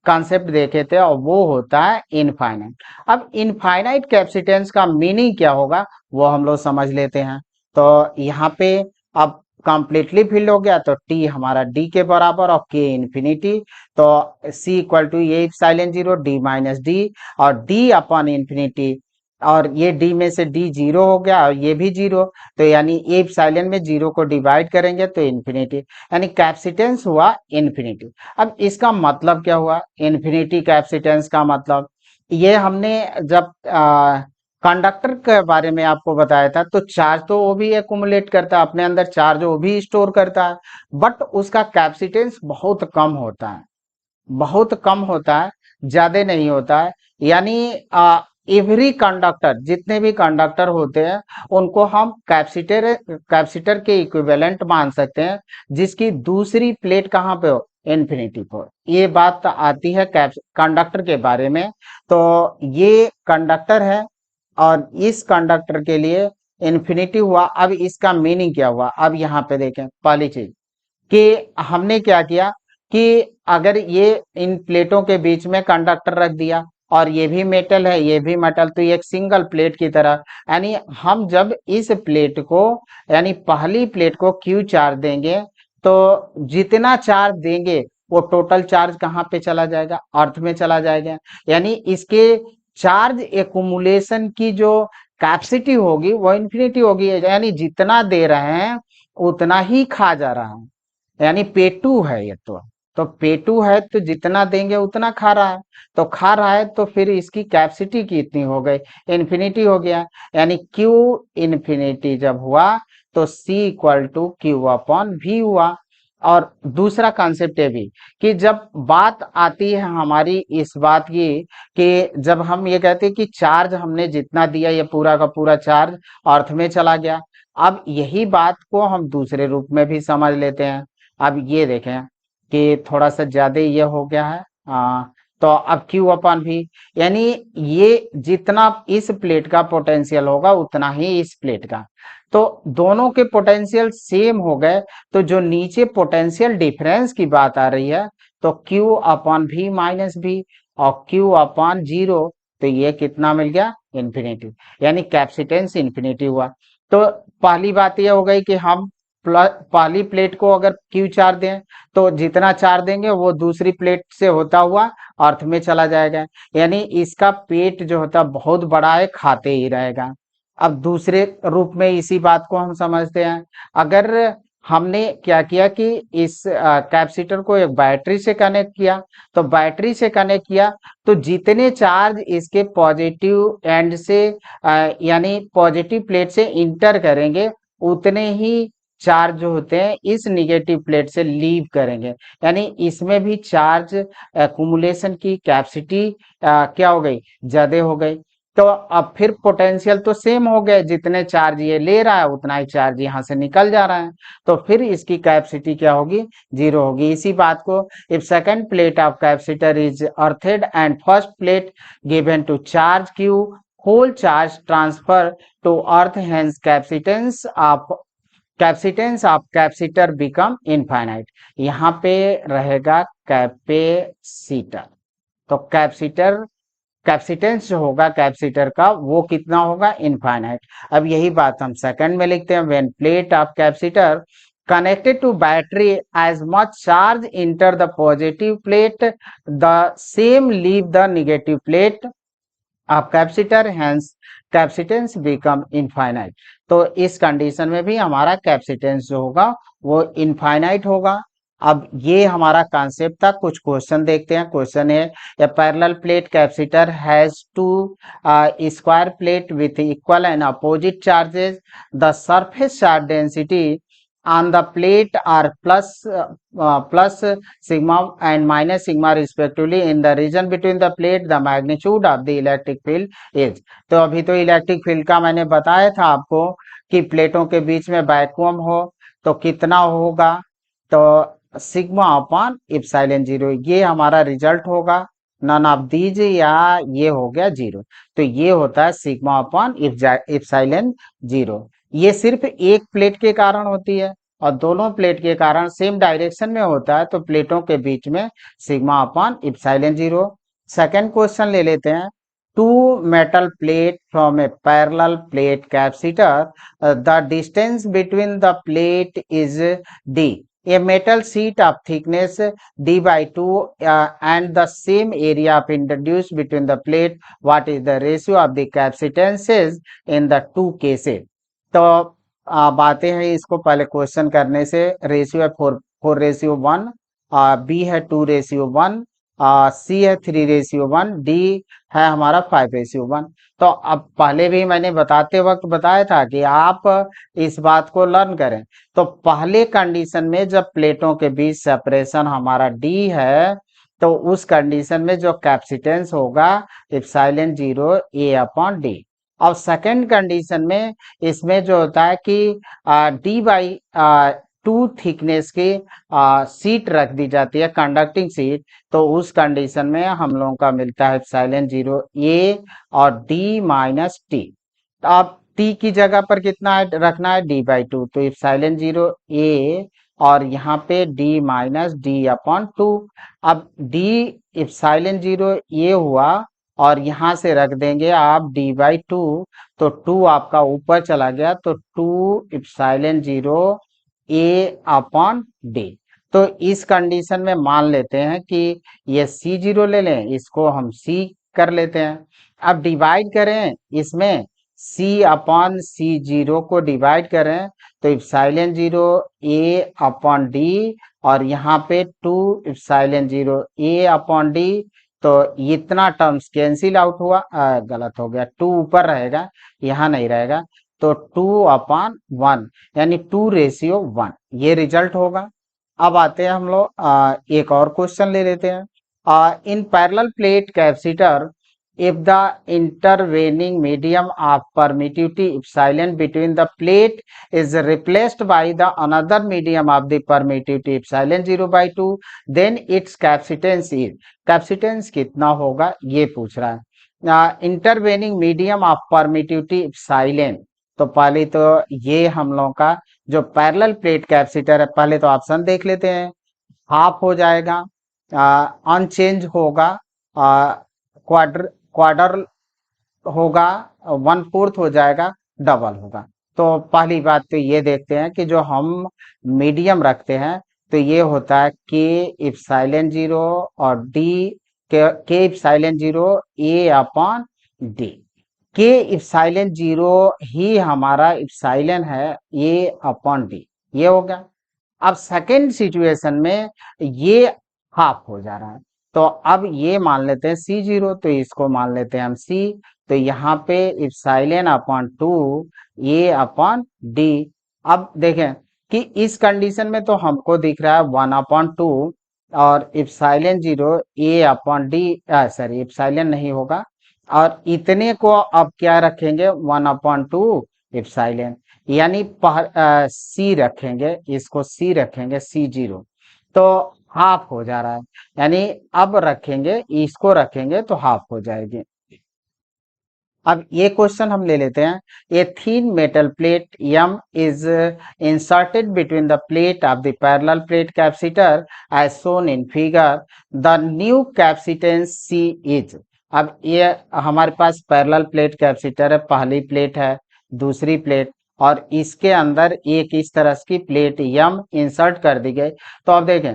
कॉन्सेप्ट देखे थे, और वो होता है इनफाइनाइट। अब इनफाइनाइट कैपेसिटेंस का मीनिंग क्या होगा वो हम लोग समझ लेते हैं। तो यहाँ पे अब कंप्लीटली फिल्ड हो गया तो टी हमारा डी के बराबर और के इन्फिनिटी, तो C equal to A epsilon 0 D minus D और डी अपॉन इन्फिनिटी, और ये डी में से डी 0 हो गया और ये भी 0, तो यानी ए इप्सिलॉन में 0 को डिवाइड करेंगे तो इन्फिनिटी, यानी कैपेसिटेंस हुआ इन्फिनिटी। अब इसका मतलब क्या हुआ, इन्फिनिटी कैपेसिटेंस का मतलब, ये हमने जब कंडक्टर के बारे में आपको बताया था तो चार्ज तो वो भी एक्युमुलेट करता है अपने अंदर, चार्ज वो भी स्टोर करता है, बट उसका कैपेसिटेंस बहुत कम होता है, बहुत कम होता है, ज्यादा नहीं होता है। यानी एवरी कंडक्टर, जितने भी कंडक्टर होते हैं उनको हम कैपेसिटर के इक्विवेलेंट मान सकते हैं, जिसकी दूसरी प्लेट कहाँ पे हो, इन्फिनिटी पर। ये बात आती है कंडक्टर के बारे में। तो ये कंडक्टर है और इस कंडक्टर के लिए इन्फिनिटी हुआ। अब इसका मीनिंग क्या हुआ, अब यहाँ पे देखें पहली चीज, कि हमने क्या किया कि अगर ये इन प्लेटों के बीच में कंडक्टर रख दिया और ये भी मेटल है ये भी मेटल, तो ये एक सिंगल प्लेट की तरह, यानी हम जब इस प्लेट को, यानी पहली प्लेट को क्यू चार्ज देंगे तो जितना चार्ज देंगे वो टोटल चार्ज कहाँ पे चला जाएगा, अर्थ में चला जाएगा। यानी इसके चार्ज एक्युमुलेशन की जो कैपेसिटी होगी वो इन्फिनिटी होगी, यानी जितना दे रहे हैं उतना ही खा जा रहा है, यानी पेटू है ये तो पेटू है तो जितना देंगे उतना खा रहा है, तो खा रहा है तो फिर इसकी कैपेसिटी कितनी हो गई, इन्फिनिटी हो गया। यानी क्यू इन्फिनिटी जब हुआ तो C equal to Q upon V हुआ। और दूसरा कॉन्सेप्ट ये भी कि जब बात आती है हमारी इस बात की कि जब हम ये कहते हैं कि चार्ज हमने जितना दिया ये पूरा का पूरा चार्ज अर्थ में चला गया, अब यही बात को हम दूसरे रूप में भी समझ लेते हैं। अब ये देखें कि थोड़ा सा ज्यादा ये हो गया है, तो अब क्यू अपन भी, यानी ये जितना इस प्लेट का पोटेंशियल होगा उतना ही इस प्लेट का, तो दोनों के पोटेंशियल सेम हो गए, तो जो नीचे पोटेंशियल डिफरेंस की बात आ रही है तो क्यू अपॉन भी माइनस भी और क्यू अपॉन जीरो, तो ये कितना मिल गया, इन्फिनिटी, यानी कैपेसिटेंस इन्फिनिटी हुआ। तो पहली बात यह हो गई कि हम पहली प्लेट को अगर क्यू चार्ज दें तो जितना चार्ज देंगे वो दूसरी प्लेट से होता हुआ अर्थ में चला जाएगा, यानी इसका पेट जो होता है बहुत बड़ा है, खाते ही रहेगा। अब दूसरे रूप में इसी बात को हम समझते हैं, अगर हमने क्या किया कि इस कैपेसिटर को एक बैटरी से कनेक्ट किया, तो बैटरी से कनेक्ट किया तो जितने चार्ज इसके पॉजिटिव एंड से यानी पॉजिटिव प्लेट से इंटर करेंगे उतने ही चार्ज जो होते हैं इस निगेटिव प्लेट से लीव करेंगे, यानी इसमें भी चार्ज एक्युमुलेशन की कैपेसिटी क्या हो गई, ज्यादा हो गई। तो अब फिर पोटेंशियल तो सेम हो गए, जितने चार्ज ये ले रहा है उतना ही चार्ज यहाँ से निकल जा रहा है, तो फिर इसकी कैपेसिटी क्या होगी, जीरो होगी। इसी बात को if second plate of capacitor is earthed and first plate given to charge Q, whole charge transfer to earth, hence capacitance of capacitor become infinite। यहाँ पे रहेगा कैपेसिटर, तो कैपेसिटेंस जो होगा कैपेसिटर का वो कितना होगा, इनफाइनाइट। अब यही बात हम सेकंड में लिखते हैं, when plate of capacitor connected to battery as much charge enter the positive plate, the same leave the negative plate of capacitor, hence capacitance become infinite. तो इस कंडीशन में भी हमारा कैपेसिटेंस जो होगा वो इनफाइनाइट होगा। अब ये हमारा कॉन्सेप्ट था, कुछ क्वेश्चन देखते हैं। क्वेश्चन है, a parallel plate capacitor has two square plate with equal and opposite charges, the surface charge density on the plate are plus sigma and minus sigma respectively in the region between the plate, the magnitude of the electric field is। तो अभी तो electric field का मैंने बताया था आपको कि प्लेटों के बीच में वैक्यूम हो तो कितना होगा, तो सिग्मा अपॉन इप्सिलॉन जीरो, ये हमारा रिजल्ट होगा। नन ऑफ दीज या ये हो गया जीरो, तो ये होता है सिग्मा अपॉन इप्सिलॉन जीरो। ये सिर्फ एक प्लेट के कारण होती है और दोनों प्लेट के कारण सेम डायरेक्शन में होता है, तो प्लेटों के बीच में sigma upon epsilon zero. Second question ले लेते हैं, two metal plate from a parallel plate capacitor, the distance between the plate is D, a metal sheet of thickness d by 2 and the same area of introduced between the plate, what is the ratio of the capacitances in the two cases। तो बातें हैं इसको पहले question करने से, ratio है 4:1, B है 2:1, सी है 3:1, डी है हमारा 5:1। तो अब पहले भी मैंने बताते वक्त बताया था कि आप इस बात को लर्न करें। तो पहले कंडीशन में जब प्लेटों के बीच सेपरेशन हमारा डी है तो उस कंडीशन में जो कैपेसिटेंस होगा इप्सिलॉन जीरो ए अपॉन डी। और सेकंड कंडीशन में इसमें जो होता है कि डी बाई 2 थिकनेस की सीट रख दी जाती है, कंडक्टिंग सीट, तो उस कंडीशन में हम लोगों का मिलता है इप्सिलॉन जीरो ए और डी माइनस टी। अब टी की जगह पर कितना है रखना है, डी बाई 2, तो इप्सिलॉन जीरो ए और यहाँ पे d minus D upon two. अब d इप्सिलॉन 0 ये हुआ और यहाँ से रख देंगे आप d बाई टू, तो 2 आपका ऊपर चला गया, तो 2 इप्सिलॉन 0 a अपॉन d। तो इस कंडीशन में मान लेते हैं कि ये C0 ले लें, इसको हम C कर लेते हैं। अब डिवाइड करें, इसमें C अपॉन C0 को डिवाइड करें तो इप्सिलॉन 0 a अपॉन d, और यहाँ पे 2 इप्सिलॉन 0 a अपॉन d। तो इतना टर्म्स कैंसिल आउट हुआ, गलत हो गया, 2 ऊपर रहेगा, यहाँ नहीं रहेगा, तो 2 अपॉन 1 यानी 2:1 ये रिजल्ट होगा। अब आते हैं हम लोग एक और क्वेश्चन ले लेते हैं। In parallel plate capacitor, if the intervening medium of permittivity epsilon between the plate is replaced by the another medium of the permittivity epsilon 0 by 2, then its capacitance is, capacitance कितना होगा ये पूछ रहा है। Intervening medium of permittivity epsilon, तो पहले तो ये हम लोगों का जो पैरेलल प्लेट कैपेसिटर है, पहले तो ऑप्शन देख लेते हैं। हाफ हो जाएगा, अनचेंज होगा, क्वार्टर होगा, 1/4 हो जाएगा, डबल होगा। तो पहली बात तो ये देखते हैं कि जो हम मीडियम रखते हैं तो ये होता है के इप्सिलॉन 0 और डी के इप्सिलॉन 0 ए अपॉन डी। के इप्सिलॉन 0 ही हमारा इप्सिलॉन है, ए अपॉन डी, ये हो गया। अब सेकेंड सिचुएशन में ये हाफ हो जा रहा है, तो अब ये मान लेते हैं C0, तो इसको मान लेते हैं हम C। तो यहाँ पे इप्सिलॉन अपॉन 2 ए अपॉन डी। अब देखें कि इस कंडीशन में तो हमको दिख रहा है 1/2 और इप्सिलॉन 0 ए अपॉन डी, सॉरी इप्सिलॉन नहीं होगा, और इतने को अब क्या रखेंगे 1/2 इप्सिलॉन, यानी C रखेंगे, इसको C रखेंगे C0, तो हाफ हो जा रहा है, यानी अब रखेंगे इसको रखेंगे तो हाफ हो जाएगी। अब ये क्वेश्चन हम ले लेते हैं। A thin metal plate M is inserted between the plate of the parallel plate capacitor as shown in figure. The new capacitance C is, अब ये हमारे पास पैरेलल प्लेट कैपेसिटर है, पहली प्लेट है, दूसरी प्लेट, और इसके अंदर एक इस तरह की प्लेट M इंसर्ट कर दी गई। तो अब देखें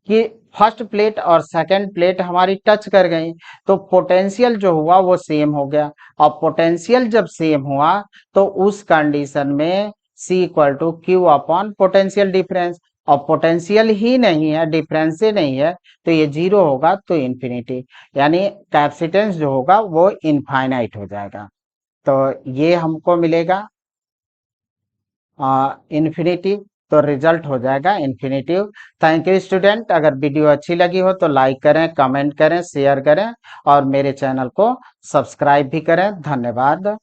कि फर्स्ट प्लेट और सेकंड प्लेट हमारी टच कर गई, तो पोटेंशियल जो हुआ वो सेम हो गया, और पोटेंशियल जब सेम हुआ तो उस कंडीशन में C equal to Q upon potential difference, और पोटेंशियल ही नहीं है, डिफरेंस से नहीं है, तो ये 0 होगा, तो इन्फिनिटी, यानी कैपेसिटेंस जो होगा वो इनफाइनाइट हो जाएगा। तो ये हमको मिलेगा इन्फिनिटी, तो रिजल्ट हो जाएगा इन्फिनिटिव। थैंक यू स्टूडेंट, अगर वीडियो अच्छी लगी हो तो लाइक करें, कमेंट करें, शेयर करें, और मेरे चैनल को सब्सक्राइब भी करें। धन्यवाद।